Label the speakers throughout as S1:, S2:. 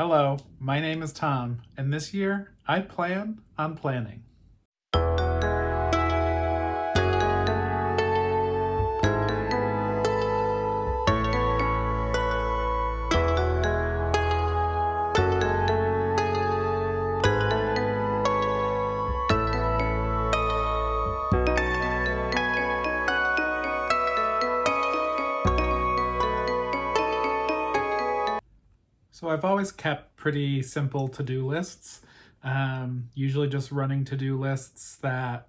S1: Hello, my name is Tom, and this year I plan on planning. So I've always kept pretty simple to-do lists, usually just running to-do lists that,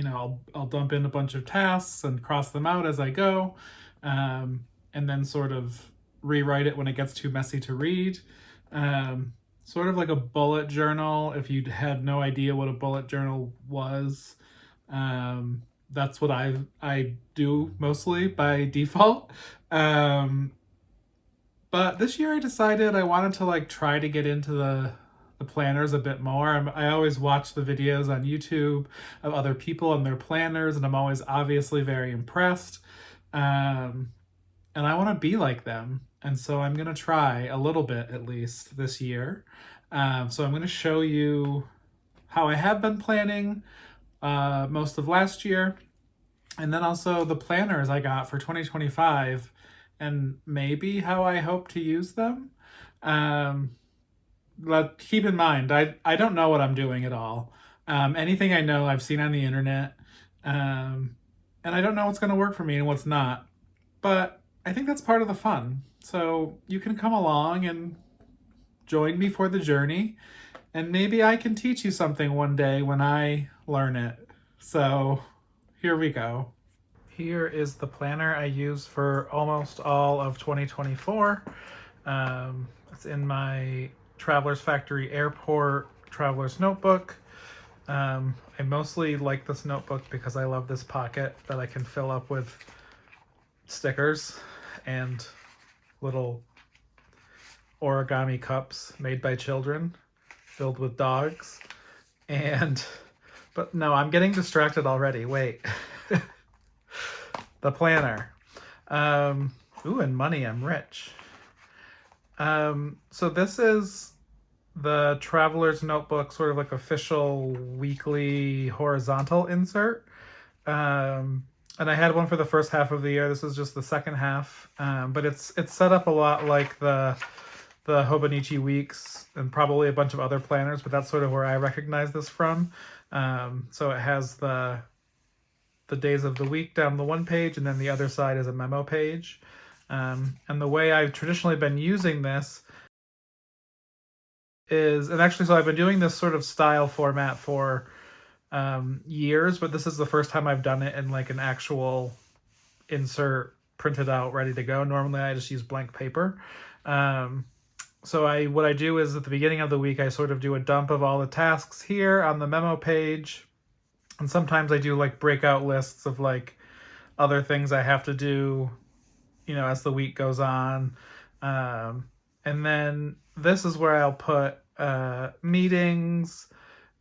S1: I'll dump in a bunch of tasks and cross them out as I go, and then sort of rewrite it when it gets too messy to read. Sort of like a bullet journal, if you had no idea what a bullet journal was. That's what I do mostly by default. But this year I decided I wanted to try to get into the planners a bit more. I always watch the videos on YouTube of other people and their planners, and I'm always obviously very impressed. And I want to be like them. And so I'm going to try a little bit at least this year. So I'm going to show you how I have been planning most of last year, and then also the planners I got for 2025 and maybe how I hope to use them. But keep in mind, I don't know what I'm doing at all. Anything I know I've seen on the internet, and I don't know what's going to work for me and what's not. But I think that's part of the fun. So you can come along and join me for the journey, and maybe I can teach you something one day when I learn it. So here we go. Here is the planner I use for almost all of 2024. It's in my Traveler's Factory Airport Traveler's Notebook. I mostly like this notebook because I love this pocket that I can fill up with stickers and little origami cups made by children filled with dogs. But no, I'm getting distracted already. Wait. The planner. Ooh, and money, I'm rich. So this is the Traveler's Notebook, sort of like official weekly horizontal insert. And I had one for the first half of the year. This is just the second half. But it's set up a lot like the Hobonichi Weeks and probably a bunch of other planners, but that's sort of where I recognize this from. So it has the days of the week down the one page, and then the other side is a memo page. And the way I've traditionally been using this is, and actually, so I've been doing this sort of style format for years, but this is the first time I've done it in like an actual insert printed out, ready to go. Normally I just use blank paper. So what I do is at the beginning of the week, I sort of do a dump of all the tasks here on the memo page. And sometimes I do like breakout lists of like other things I have to do, as the week goes on. And then this is where I'll put meetings,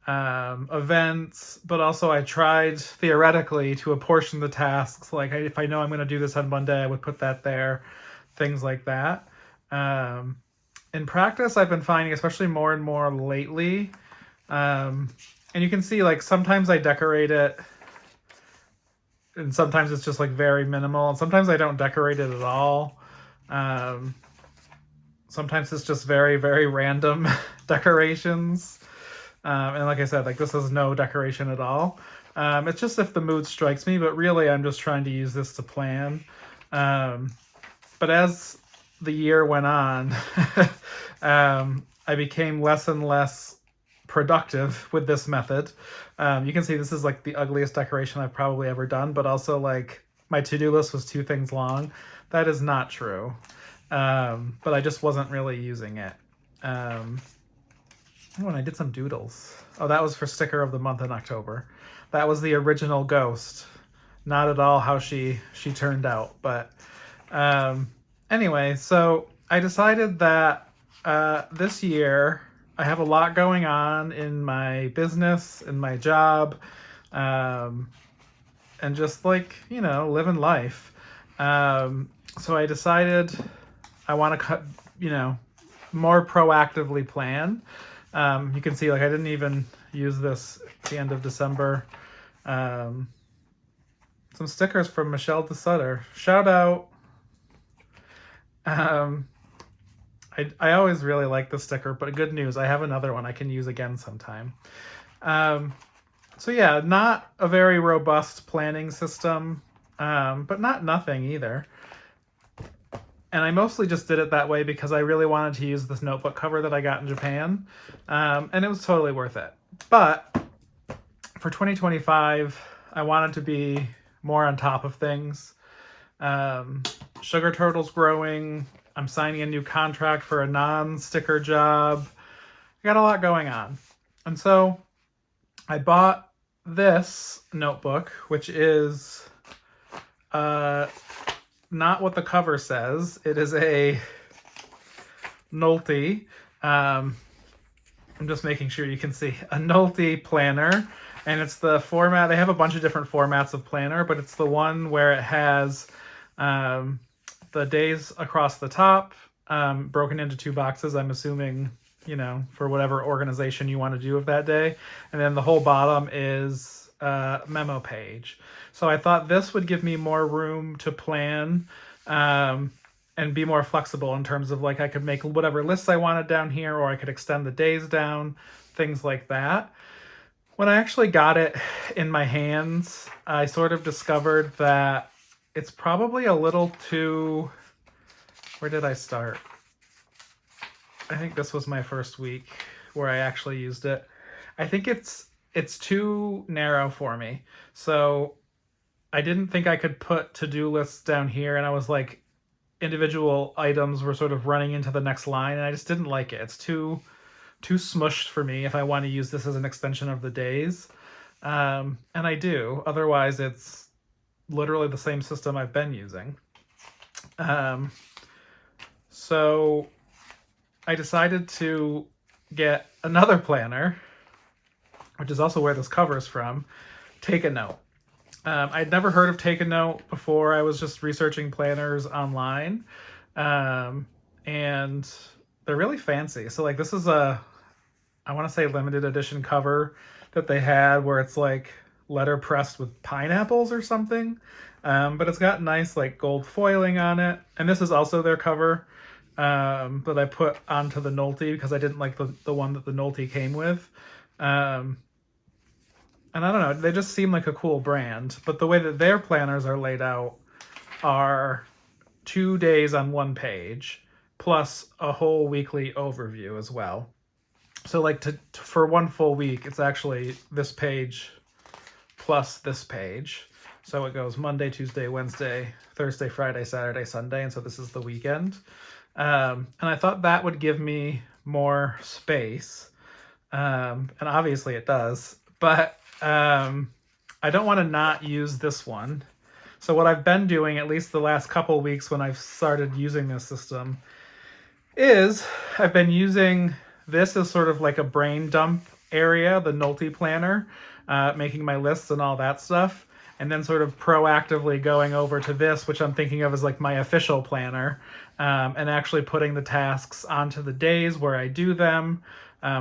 S1: events, but also I tried theoretically to apportion the tasks. Like if I know I'm going to do this on Monday, I would put that there, things like that. In practice, I've been finding, especially more and more lately, and you can see, like, sometimes I decorate it, and sometimes it's just, like, very minimal, and sometimes I don't decorate it at all. Sometimes it's just very, very random decorations. And like I said, like, this is no decoration at all. It's just if the mood strikes me, but really I'm just trying to use this to plan. But as the year went on, I became less and less productive with this method. You can see this is like the ugliest decoration I've probably ever done, but also like my to-do list was 2 things long. That is not true. But I just wasn't really using it. And I did some doodles. Oh, that was for sticker of the month in October. That was the original ghost. Not at all how she turned out, but anyway, so I decided that this year I have a lot going on in my business, in my job, and just like, living life. So I decided I want to cut, more proactively plan. You can see like I didn't even use this at the end of December. Some stickers from Michelle DeSutter. Shout out. I always really like the sticker, but good news, I have another one I can use again sometime. So yeah, not a very robust planning system, but not nothing either. And I mostly just did it that way because I really wanted to use this notebook cover that I got in Japan, and it was totally worth it. But for 2025, I wanted to be more on top of things. Sugar Turtle's growing. I'm signing a new contract for a non-sticker job. I got a lot going on. And so I bought this notebook, which is not what the cover says. It is a Nolty. I'm just making sure you can see. A Nolty planner. And it's the format. They have a bunch of different formats of planner, but it's the one where it has the days across the top, broken into 2 boxes, I'm assuming, you know, for whatever organization you want to do of that day. And then the whole bottom is a memo page. So I thought this would give me more room to plan and be more flexible in terms of like I could make whatever lists I wanted down here, or I could extend the days down, things like that. When I actually got it in my hands, I sort of discovered that it's probably a little too... Where did I start? I think this was my first week where I actually used it. I think it's too narrow for me. So I didn't think I could put to-do lists down here, and I was like, individual items were sort of running into the next line, and I just didn't like it. It's too smushed for me if I want to use this as an extension of the days. And I do. Otherwise, it's literally the same system I've been using. So I decided to get another planner, which is also where this cover is from, Take a Note. I'd never heard of Take a Note before. I was just researching planners online. And they're really fancy. So like this is a, I want to say limited edition cover that they had where it's like letter pressed with pineapples or something. But it's got nice like gold foiling on it. And this is also their cover that I put onto the Nolty because I didn't like the one that the Nolty came with. And I don't know, they just seem like a cool brand. But the way that their planners are laid out are 2 days on 1 page, plus a whole weekly overview as well. So like for 1 full week, it's actually this page plus this page. So it goes Monday, Tuesday, Wednesday, Thursday, Friday, Saturday, Sunday. And so this is the weekend. And I thought that would give me more space. And obviously it does. But I don't want to not use this one. So what I've been doing, at least the last couple weeks when I've started using this system, is I've been using this as sort of like a brain dump area, the Nolty planner, making my lists and all that stuff, and then sort of proactively going over to this, which I'm thinking of as like my official planner, and actually putting the tasks onto the days where I do them,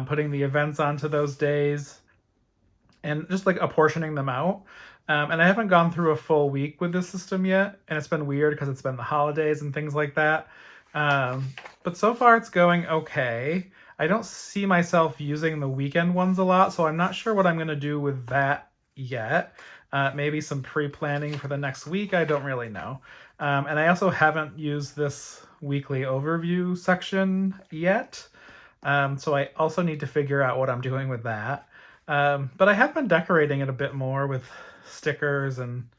S1: putting the events onto those days, and just like apportioning them out. And I haven't gone through a full week with this system yet, and it's been weird because it's been the holidays and things like that. But so far it's going okay. I don't see myself using the weekend ones a lot, so I'm not sure what I'm going to do with that yet. Maybe some pre-planning for the next week, I don't really know. And I also haven't used this weekly overview section yet, so I also need to figure out what I'm doing with that. But I have been decorating it a bit more with stickers, and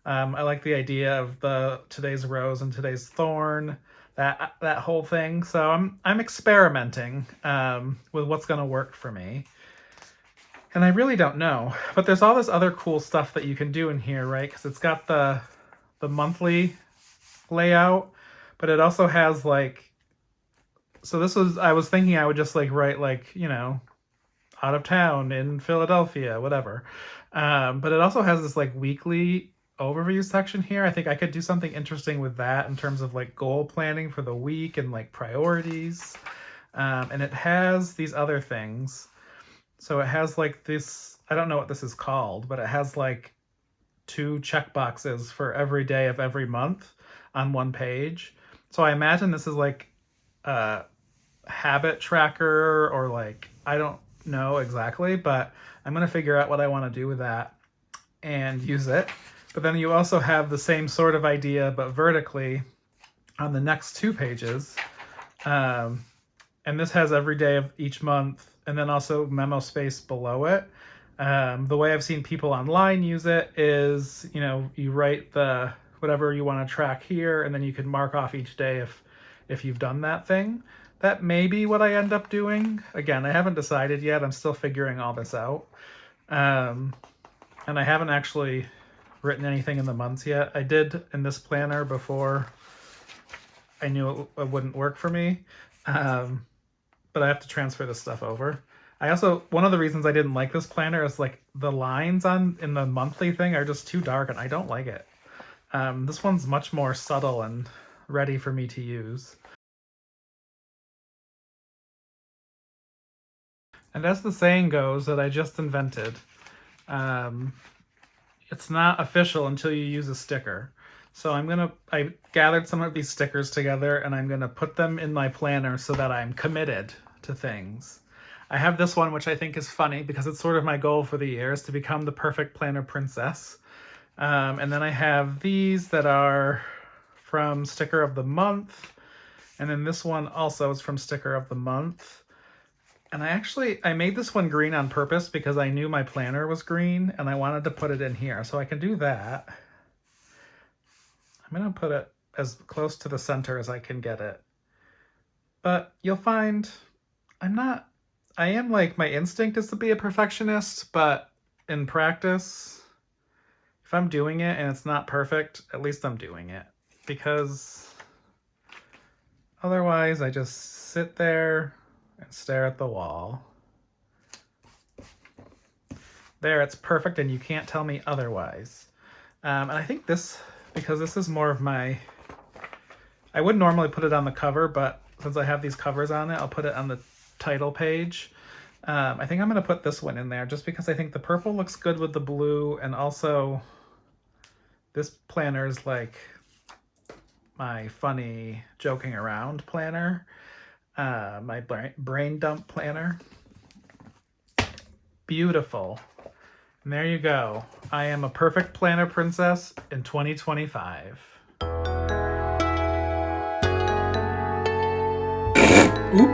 S1: I like the idea of the today's rose and today's thorn, that whole thing. So I'm experimenting with what's going to work for me. And I really don't know. But there's all this other cool stuff that you can do in here, right? Because it's got the monthly layout, but it also has like... So this was... I was thinking I would just like write like, you know, out of town in Philadelphia, whatever. But it also has this like weekly overview section here. I think I could do something interesting with that in terms of like goal planning for the week and like priorities. And it has these other things. So it has like this, I don't know what this is called, but it has like 2 checkboxes for every day of every month on one page. So I imagine this is like a habit tracker, or like, I don't know exactly, but I'm going to figure out what I want to do with that and use it. But then you also have the same sort of idea, but vertically on the next 2 pages. And this has every day of each month, and then also memo space below it. The way I've seen people online use it is, you write the whatever you want to track here, and then you can mark off each day if you've done that thing. That may be what I end up doing. Again, I haven't decided yet. I'm still figuring all this out. And I haven't actually written anything in the months yet. I did in this planner before I knew it wouldn't work for me. But I have to transfer this stuff over. One of the reasons I didn't like this planner is like the lines in the monthly thing are just too dark, and I don't like it. This one's much more subtle and ready for me to use. And as the saying goes that I just invented, it's not official until you use a sticker. So I gathered some of these stickers together, and I'm gonna put them in my planner so that I'm committed to things. I have this one, which I think is funny because it's sort of my goal for the year, is to become the perfect planner princess. And then I have these that are from Sticker of the Month. And then this one also is from Sticker of the Month. And I made this one green on purpose because I knew my planner was green and I wanted to put it in here. So I can do that. I'm going to put it as close to the center as I can get it. But you'll find I am like, my instinct is to be a perfectionist, but in practice, if I'm doing it and it's not perfect, at least I'm doing it. Because otherwise I just sit there and stare at the wall. There, it's perfect and you can't tell me otherwise. And I think because this is more of I would normally put it on the cover, but since I have these covers on it, I'll put it on the title page. I think I'm going to put this one in there just because I think the purple looks good with the blue, and also this planner is like my funny joking around planner, my brain dump planner. Beautiful. And there you go. I am a perfect planner princess in 2025. Oops.